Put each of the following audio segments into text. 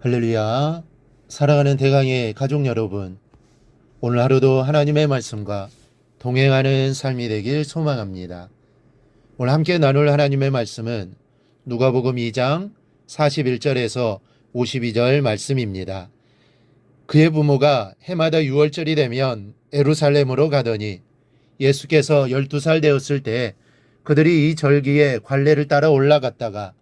할렐루야. 사랑하는 대강의 가족 여러분, 오늘 하루도 하나님의 말씀과 동행하는 삶이 되길 소망합니다. 오늘 함께 나눌 하나님의 말씀은 누가복음 2장 41절에서 52절 말씀입니다. 그의 부모가 해마다 6월절이 되면 예루살렘으로 가더니 예수께서 12살 되었을 때 그들이 이 절기에 관례를 따라 올라갔다가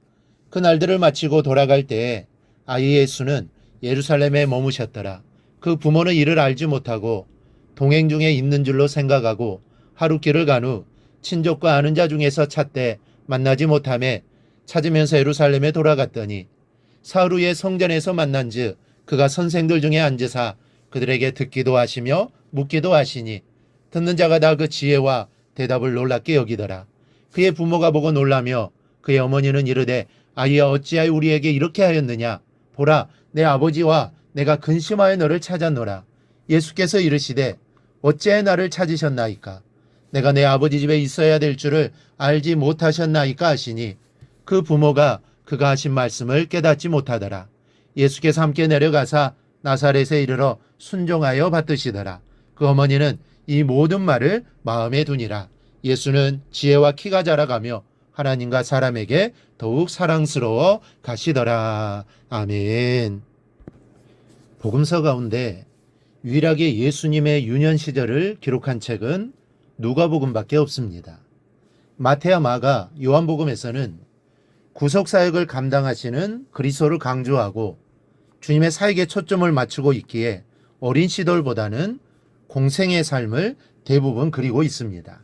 그 날들을 마치고 돌아갈 때에 아이 예수는 예루살렘에 머무셨더라. 그 부모는 이를 알지 못하고 동행 중에 있는 줄로 생각하고 하룻길을 간 후 친족과 아는 자 중에서 찾되 만나지 못하매 찾으면서 예루살렘에 돌아갔더니 사흘 후에 성전에서 만난즉 그가 선생들 중에 앉으사 그들에게 듣기도 하시며 묻기도 하시니 듣는 자가 다 그 지혜와 대답을 놀랍게 여기더라. 그의 부모가 보고 놀라며 그의 어머니는 이르되 아이야 어찌하여 우리에게 이렇게 하였느냐. 보라 내 아버지와 내가 근심하여 너를 찾았노라. 예수께서 이르시되 어찌하여 나를 찾으셨나이까. 내가 내 아버지 집에 있어야 될 줄을 알지 못하셨나이까 하시니 그 부모가 그가 하신 말씀을 깨닫지 못하더라. 예수께서 함께 내려가사 나사렛에 이르러 순종하여 받드시더라. 그 어머니는 이 모든 말을 마음에 두니라. 예수는 지혜와 키가 자라가며 하나님과 사람에게 더욱 사랑스러워 가시더라. 아멘. 복음서 가운데 유일하게 예수님의 유년 시절을 기록한 책은 누가복음밖에 없습니다. 마태와 마가, 요한복음에서는 구속사역을 감당하시는 그리스도를 강조하고 주님의 사역에 초점을 맞추고 있기에 어린 시절보다는 공생의 삶을 대부분 그리고 있습니다.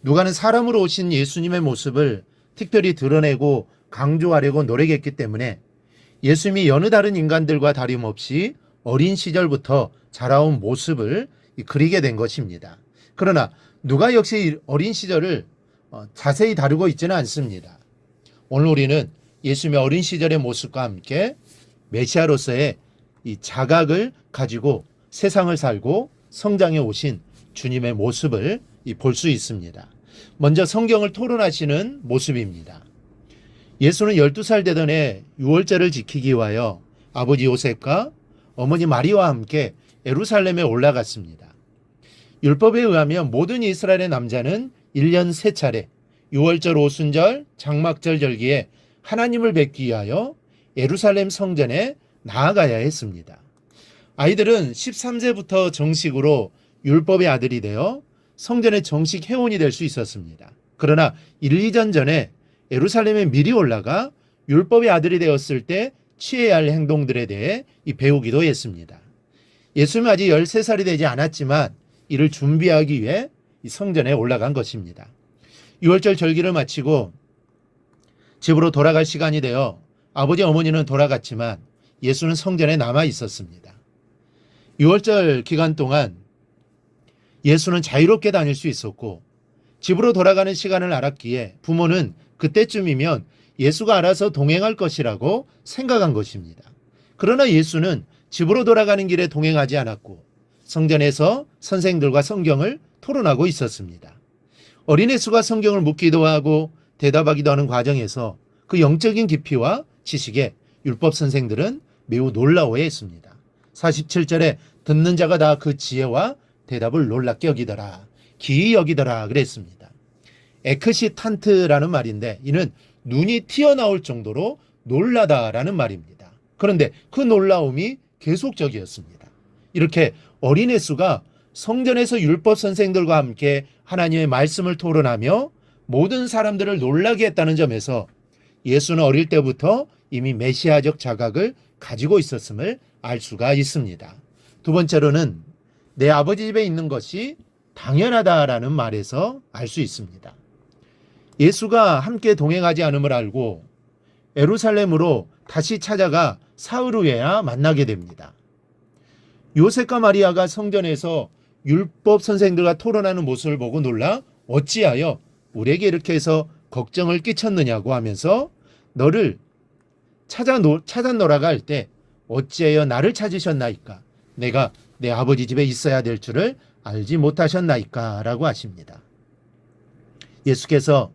누가는 사람으로 오신 예수님의 모습을 특별히 드러내고 강조하려고 노력했기 때문에 예수님이 여느 다른 인간들과 다름없이 어린 시절부터 자라온 모습을 그리게 된 것입니다. 그러나 누가 역시 어린 시절을 자세히 다루고 있지는 않습니다. 오늘 우리는 예수님의 어린 시절의 모습과 함께 메시아로서의 이 자각을 가지고 세상을 살고 성장해 오신 주님의 모습을 볼 수 있습니다. 먼저 성경을 토론하시는 모습입니다. 예수는 12살 되던 해 유월절을 지키기 위하여 아버지 요셉과 어머니 마리와 함께 예루살렘에 올라갔습니다. 율법에 의하면 모든 이스라엘의 남자는 1년 3차례 유월절, 오순절, 장막절 절기에 하나님을 뵙기 위하여 예루살렘 성전에 나아가야 했습니다. 아이들은 13세부터 정식으로 율법의 아들이 되어 성전의 정식 회원이 될 수 있었습니다. 그러나 1, 2년 전에 예루살렘에 미리 올라가 율법의 아들이 되었을 때 취해야 할 행동들에 대해 배우기도 했습니다. 예수님은 아직 13살이 되지 않았지만 이를 준비하기 위해 성전에 올라간 것입니다. 6월절 절기를 마치고 집으로 돌아갈 시간이 되어 아버지 어머니는 돌아갔지만 예수는 성전에 남아 있었습니다. 6월절 기간 동안 예수는 자유롭게 다닐 수 있었고 집으로 돌아가는 시간을 알았기에 부모는 그때쯤이면 예수가 알아서 동행할 것이라고 생각한 것입니다. 그러나 예수는 집으로 돌아가는 길에 동행하지 않았고 성전에서 선생들과 성경을 토론하고 있었습니다. 어린 예수가 성경을 묻기도 하고 대답하기도 하는 과정에서 그 영적인 깊이와 지식에 율법 선생들은 매우 놀라워했습니다. 47절에 듣는 자가 다 그 지혜와 대답을 놀랍게 여기더라. 기이 여기더라 그랬습니다. 에크시탄트라는 말인데 이는 눈이 튀어나올 정도로 놀라다라는 말입니다. 그런데 그 놀라움이 계속적이었습니다. 이렇게 어린 예수가 성전에서 율법 선생들과 함께 하나님의 말씀을 토론하며 모든 사람들을 놀라게 했다는 점에서 예수는 어릴 때부터 이미 메시아적 자각을 가지고 있었음을 알 수가 있습니다. 두 번째로는 내 아버지 집에 있는 것이 당연하다라는 말에서 알 수 있습니다. 예수가 함께 동행하지 않음을 알고 예루살렘으로 다시 찾아가 사흘 후에야 만나게 됩니다. 요셉과 마리아가 성전에서 율법 선생들과 토론하는 모습을 보고 놀라 어찌하여 우리에게 이렇게 해서 걱정을 끼쳤느냐고 하면서 너를 찾아노라가 할 때 어찌하여 나를 찾으셨나이까. 내가 내 아버지 집에 있어야 될 줄을 알지 못하셨나이까 라고 하십니다. 예수께서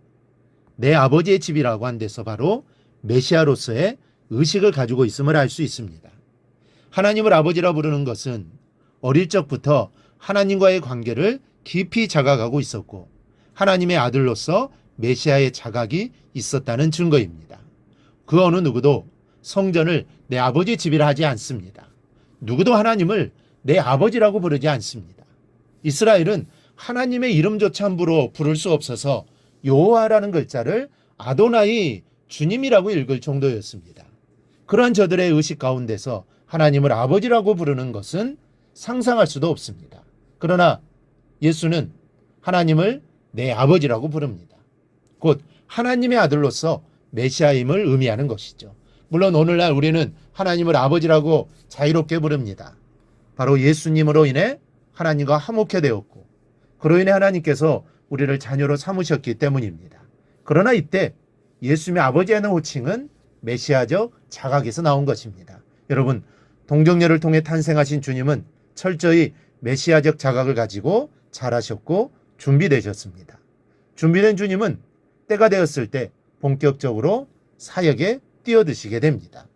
내 아버지의 집이라고 한 데서 바로 메시아로서의 의식을 가지고 있음을 알 수 있습니다. 하나님을 아버지라 부르는 것은 어릴 적부터 하나님과의 관계를 깊이 자각하고 있었고 하나님의 아들로서 메시아의 자각이 있었다는 증거입니다. 그 어느 누구도 성전을 내 아버지 집이라 하지 않습니다. 누구도 하나님을 내 아버지라고 부르지 않습니다. 이스라엘은 하나님의 이름조차 함부로 부를 수 없어서 여호와라는 글자를 아도나이 주님이라고 읽을 정도였습니다. 그러한 저들의 의식 가운데서 하나님을 아버지라고 부르는 것은 상상할 수도 없습니다. 그러나 예수는 하나님을 내 아버지라고 부릅니다. 곧 하나님의 아들로서 메시아임을 의미하는 것이죠. 물론 오늘날 우리는 하나님을 아버지라고 자유롭게 부릅니다. 바로 예수님으로 인해 하나님과 화목해 되었고 그로 인해 하나님께서 우리를 자녀로 삼으셨기 때문입니다. 그러나 이때 예수님의 아버지라는 호칭은 메시아적 자각에서 나온 것입니다. 여러분, 동정녀를 통해 탄생하신 주님은 철저히 메시아적 자각을 가지고 자라셨고 준비되셨습니다. 준비된 주님은 때가 되었을 때 본격적으로 사역에 뛰어드시게 됩니다.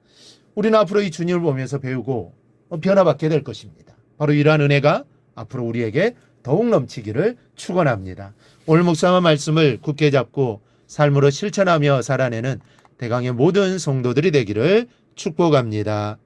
우리는 앞으로 이 주님을 보면서 배우고 변화받게 될 것입니다. 바로 이러한 은혜가 앞으로 우리에게 더욱 넘치기를 축원합니다. 오늘 묵상한 말씀을 굳게 잡고 삶으로 실천하며 살아내는 대강의 모든 성도들이 되기를 축복합니다.